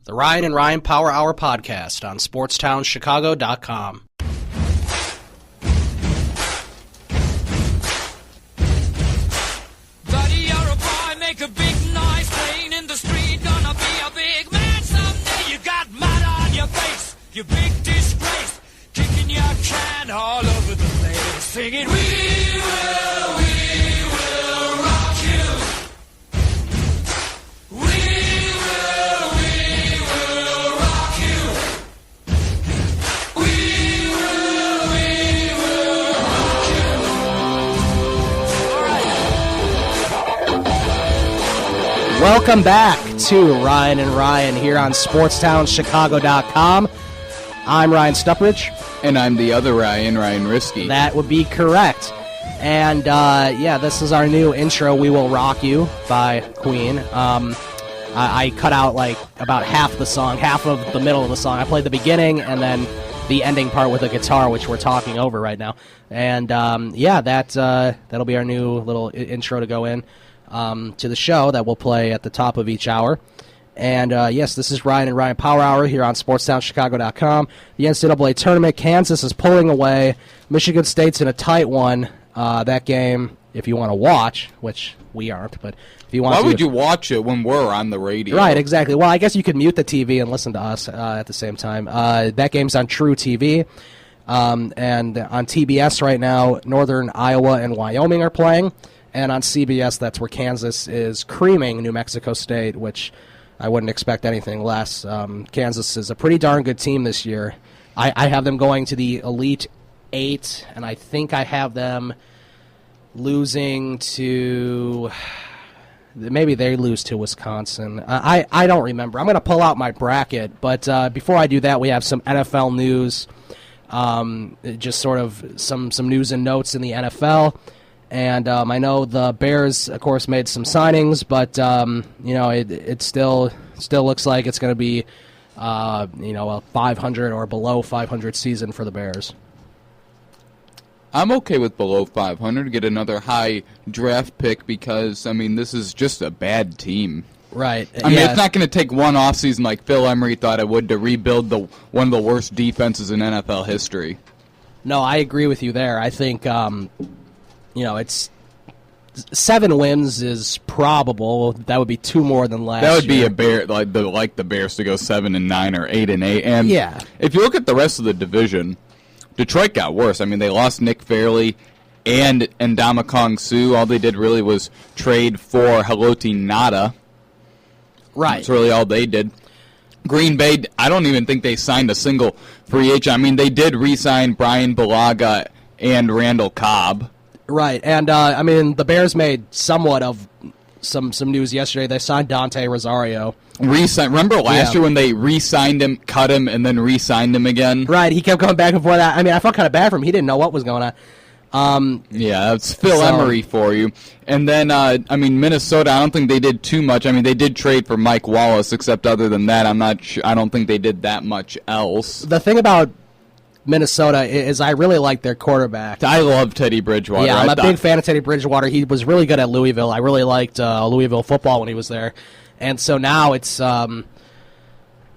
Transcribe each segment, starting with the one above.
The Ryan and Ryan Power Hour podcast on SportsTownChicago.com. Buddy, you're a boy, make a big noise, playing in the street, gonna be a big man someday. You got mud on your face, you big disgrace, kicking your can all over the place, singing, we will rock you. We will rock you. We will rock you. All right. Welcome back to Ryan and Ryan here on SportsTownChicago.com. I'm Ryan Stuprich. And I'm the other Ryan, Ryan Risky. That would be correct. And, this is our new intro, We Will Rock You, by Queen. I cut out, about half the song, half of the middle of the song. I played the beginning and then the ending part with a guitar, which we're talking over right now. And, that'll be our new little intro to go in to the show that we'll play at the top of each hour. And, yes, this is Ryan and Ryan Power Hour here on SportsTownChicago.com. The NCAA tournament, Kansas is pulling away. Michigan State's in a tight one. That game, if you want to watch, which we aren't, but if you want to. Why would you watch it when we're on the radio? Right, exactly. Well, I guess you could mute the TV and listen to us at the same time. That game's on True TV. And on TBS right now, Northern Iowa and Wyoming are playing. And on CBS, that's where Kansas is creaming New Mexico State, which I wouldn't expect anything less. Kansas is a pretty darn good team this year. I have them going to the Elite Eight, and I think I have them losing to... Maybe they lose to Wisconsin. I don't remember. I'm going to pull out my bracket, but before I do that, we have some NFL news, just sort of some news and notes in the NFL. And I know the Bears, of course, made some signings, but it still looks like it's going to be a 500 or below 500 season for the Bears. I'm okay with below 500. Get another high draft pick because this is just a bad team. Right. It's not going to take one offseason like Phil Emery thought it would to rebuild one of the worst defenses in NFL history. No, I agree with you there. I think. It's 7 wins is probable. That would be 2 more than last year. That would be a Bear like the Bears to go 7-9 or 8-8. And yeah, if you look at the rest of the division, Detroit got worse. They lost Nick Fairley and Ndamukong Suh. All they did really was trade for Haloti Ngata. Right. That's really all they did. Green Bay, I don't even think they signed a single free agent. They did re-sign Brian Bulaga and Randall Cobb. Right, and the Bears made somewhat of some news yesterday. They signed Dante Rosario. Remember last year when they re-signed him, cut him, and then re-signed him again? Right, he kept going back and forth. I felt kind of bad for him. He didn't know what was going on. That's Phil Emery for you. And then, Minnesota, I don't think they did too much. They did trade for Mike Wallace, except other than that, I'm not sure. I don't think they did that much else. The thing about Minnesota is I really like their quarterback. I love Teddy Bridgewater. Yeah, I'm a big fan of Teddy Bridgewater. He was really good at Louisville. I really liked Louisville football when he was there. And so now it's they're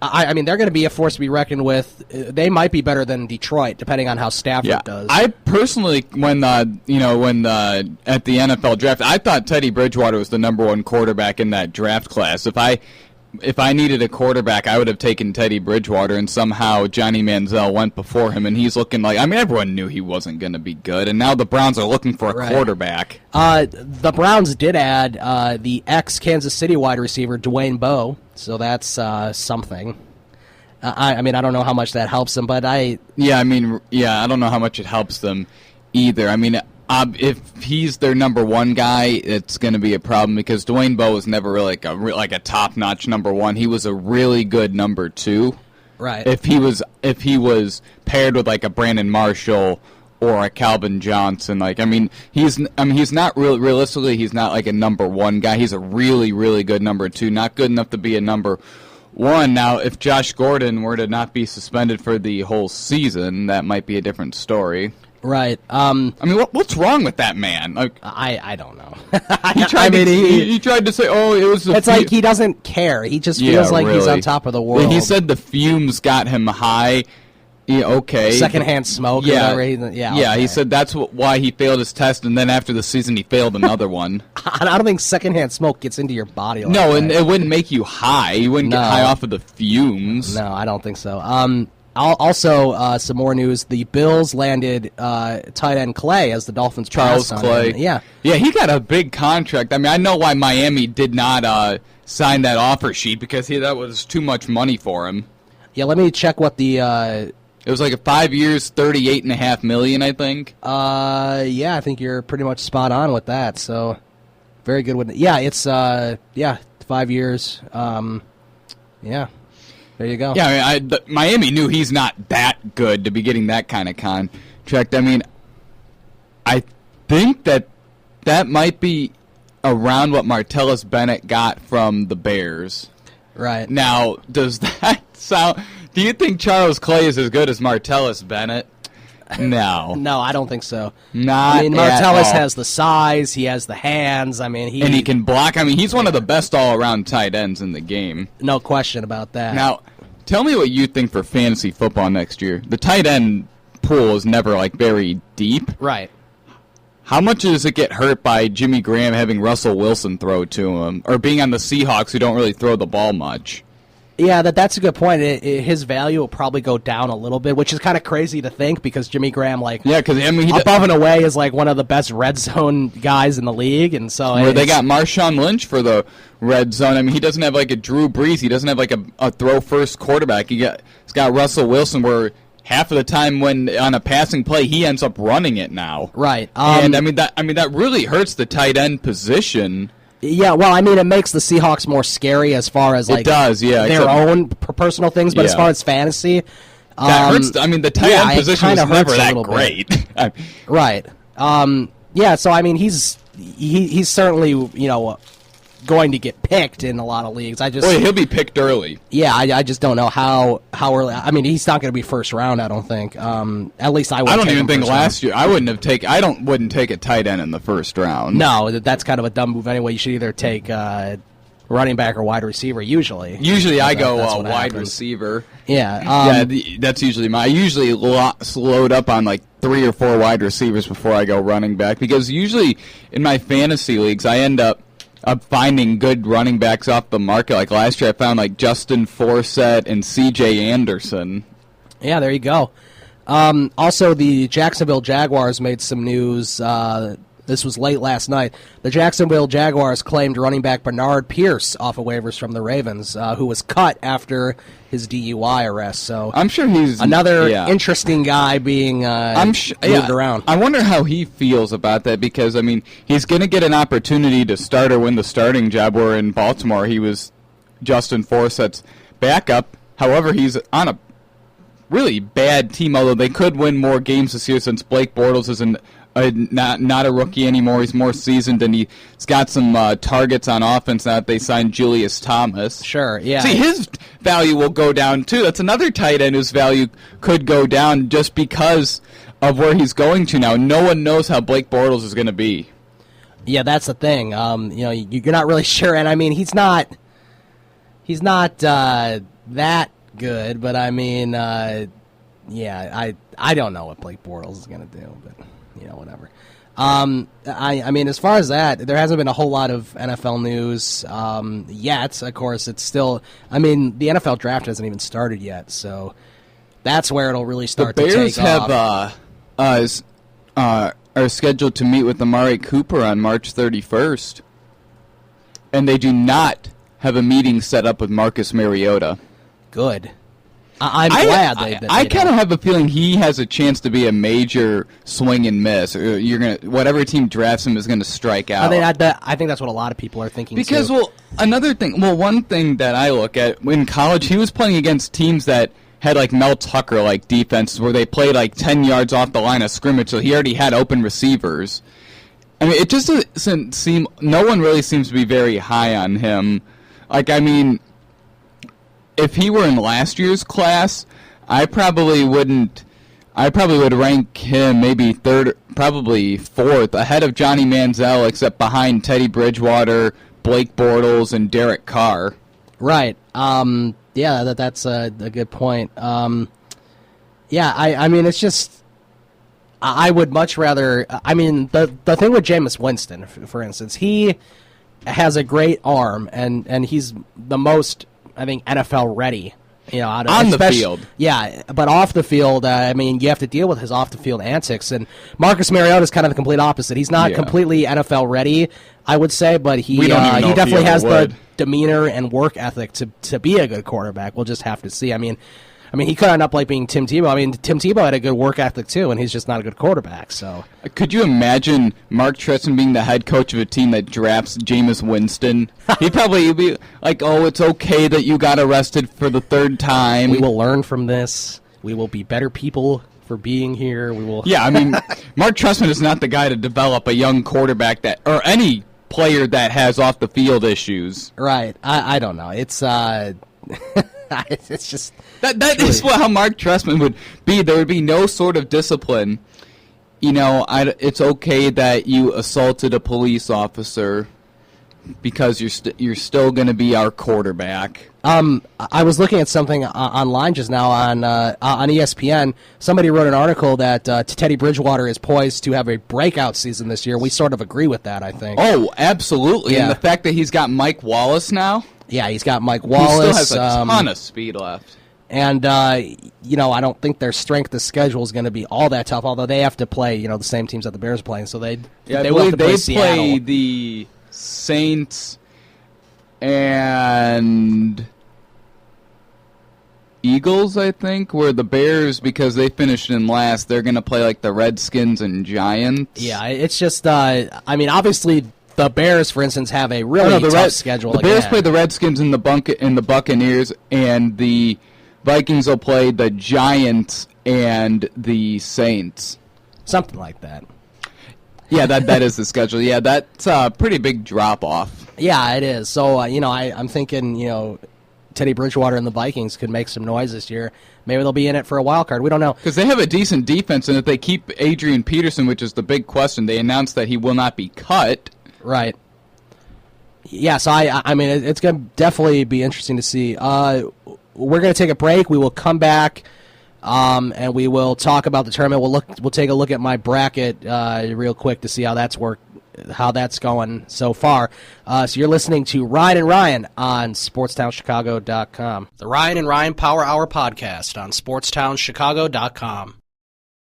going to be a force to be reckoned with. They might be better than Detroit, depending on how Stafford does. I personally, when at the NFL draft, I thought Teddy Bridgewater was the number 1 quarterback in that draft class. If I needed a quarterback, I would have taken Teddy Bridgewater, and somehow Johnny Manziel went before him, and he's looking like... everyone knew he wasn't going to be good, and now the Browns are looking for a quarterback. The Browns did add the ex-Kansas City wide receiver, Dwayne Bowe, so that's something. I don't know how much that helps them, but I don't know how much it helps them either. If he's their number 1 guy, it's going to be a problem because Dwayne Bowe was never really like a top-notch number 1. He was a really good number 2. Right. If he was paired with like a Brandon Marshall or a Calvin Johnson, he's not realistically he's not like a number 1 guy. He's a really, really good number 2. Not good enough to be a number 1. Now, if Josh Gordon were to not be suspended for the whole season, that might be a different story. Right. I mean, what's wrong with that man? Like, I don't know. he tried to say, oh, it was. It's like he doesn't care. He just feels like he's on top of the world. He said the fumes got him high. Yeah, okay. Secondhand smoke. Yeah. Or whatever. Okay. He said that's why he failed his test, and then after the season he failed another one. I don't think secondhand smoke gets into your body. Like no, that. And it wouldn't make you high. You wouldn't get high off of the fumes. No, I don't think so. Also, some more news. The Bills landed tight end Clay as the Dolphins. Charles Clay. Yeah, he got a big contract. I mean, I know why Miami did not sign that offer sheet because that was too much money for him. Yeah, let me check what the. It was like a 5 years, $38.5 million, I think. Yeah, I think you're pretty much spot on with that. So, very good with it. Yeah, it's 5 years. Yeah. There you go. Yeah, I mean, Miami knew he's not that good to be getting that kind of contract. I mean, I think that might be around what Martellus Bennett got from the Bears. Right. Now, does that sound... Do you think Charles Clay is as good as Martellus Bennett? No. No, I don't think so. Not I mean, Martellus has the size, he has the hands. I mean, and he can block. I mean, he's one of the best all-around tight ends in the game. No question about that. Now, tell me what you think for fantasy football next year. The tight end pool is never, like, very deep. Right. How much does it get hurt by Jimmy Graham having Russell Wilson throw to him, or being on the Seahawks who don't really throw the ball much? Yeah, that's a good point. His value will probably go down a little bit, which is kind of crazy to think because Jimmy Graham, because I mean, above and away is like one of the best red zone guys in the league, and so they got Marshawn Lynch for the red zone. I mean, he doesn't have like a Drew Brees. He doesn't have like a throw first quarterback. He's got Russell Wilson, where half of the time when on a passing play, he ends up running it now. Right, and I mean that really hurts the tight end position. Yeah, well, I mean, it makes the Seahawks more scary as far as like it does, their own personal things, but as far as fantasy, that hurts. I mean, the tight end position is never that great. Right. Yeah. So I mean, he's certainly going to get picked in a lot of leagues. He'll be picked early. Yeah, I just don't know how early. I mean, he's not going to be first round. I don't think. At least I wouldn't. I don't even think last year. I wouldn't take a tight end in the first round. No, that's kind of a dumb move anyway. You should either take running back or wide receiver. Usually I go wide receiver. Yeah. That's usually I usually load up on like 3 or 4 wide receivers before I go running back, because usually in my fantasy leagues I end up finding good running backs off the market. Like last year I found like Justin Forsett and C.J. Anderson. Yeah, there you go. Also, the Jacksonville Jaguars made some news. This was late last night. The Jacksonville Jaguars claimed running back Bernard Pierce off of waivers from the Ravens, who was cut after his DUI arrest. So I'm sure he's another interesting guy being moved around. I wonder how he feels about that, because I mean, he's going to get an opportunity to start or win the starting job. Where in Baltimore he was Justin Forsett's backup. However, he's on a really bad team. Although they could win more games this year since Blake Bortles isn't. Not a rookie anymore. He's more seasoned, and he's got some targets on offense now that they signed Julius Thomas. Sure, yeah. See, his value will go down, too. That's another tight end whose value could go down just because of where he's going to now. No one knows how Blake Bortles is going to be. Yeah, that's the thing. You're not really sure, and I mean, he's not that good, but I mean, I don't know what Blake Bortles is going to do, but whatever. I mean, as far as that, there hasn't been a whole lot of NFL news yet. Of course, it's still. I mean, the NFL draft hasn't even started yet, so that's where it'll really start to take off. The Bears are scheduled to meet with Amari Cooper on March 31st, and they do not have a meeting set up with Marcus Mariota. Good. I'm glad they I kind of have a feeling he has a chance to be a major swing and miss. Whatever team drafts him is going to strike out. I think that's what a lot of people are thinking. Because, too. one thing that I look at, in college, he was playing against teams that had like Mel Tucker like defenses where they played like 10 yards off the line of scrimmage, so he already had open receivers. I mean, it just doesn't seem. No one really seems to be very high on him. Like, I mean, if he were in last year's class, I probably wouldn't I probably would rank him maybe third, probably fourth, ahead of Johnny Manziel, except behind Teddy Bridgewater, Blake Bortles, and Derek Carr. Right. Yeah, that's a good point. Yeah, I mean, it's just, I would much rather, I mean, the thing with Jameis Winston, for instance, he has a great arm, and he's the most, I think, NFL ready. On the field. Yeah, but off the field, I mean, you have to deal with his off-the-field antics. And Marcus Mariota is kind of the complete opposite. He's not completely NFL ready, I would say, but he definitely has the demeanor and work ethic to be a good quarterback. We'll just have to see. I mean, he could end up like being Tim Tebow. I mean, Tim Tebow had a good work ethic too, and he's just not a good quarterback. So, could you imagine Mark Trestman being the head coach of a team that drafts Jameis Winston? He'd probably be like, "Oh, it's okay that you got arrested for the third time. We will learn from this. We will be better people for being here. We will." Yeah, I mean, Mark Trestman is not the guy to develop a young quarterback or any player that has off the field issues. Right. I don't know. It's it's just that is how Mark Trestman would be. There would be no sort of discipline. It's okay that you assaulted a police officer because you're still going to be our quarterback. I was looking at something online just now on ESPN. Somebody wrote an article that Teddy Bridgewater is poised to have a breakout season this year. We sort of agree with that, I think. Oh, absolutely. Yeah. And the fact that he's got Mike Wallace now. Yeah, he's got Mike Wallace. He still has a ton of speed left. And, I don't think their strength of schedule is going to be all that tough, although they have to play, the same teams that the Bears are playing. So they will have to play Seattle. Play the Saints and Eagles, I think, where the Bears, because they finished in last, they're going to play like the Redskins and Giants. Yeah, it's just, obviously the Bears, for instance, have a really tough schedule. The Bears play the Redskins and the Buccaneers, and the Vikings will play the Giants and the Saints. Something like that. Yeah, that is the schedule. Yeah, that's a pretty big drop-off. Yeah, it is. So, I'm thinking, Teddy Bridgewater and the Vikings could make some noise this year. Maybe they'll be in it for a wild card. We don't know. Because they have a decent defense, and if they keep Adrian Peterson, which is the big question, they announced that he will not be cut. Right. Yeah, so I mean, it's going to definitely be interesting to see. We're going to take a break. We will come back, and we will talk about the tournament. We'll take a look at my bracket real quick to see how that's going so far. So you're listening to Ryan and Ryan on SportsTownChicago.com. The Ryan and Ryan Power Hour podcast on SportsTownChicago.com.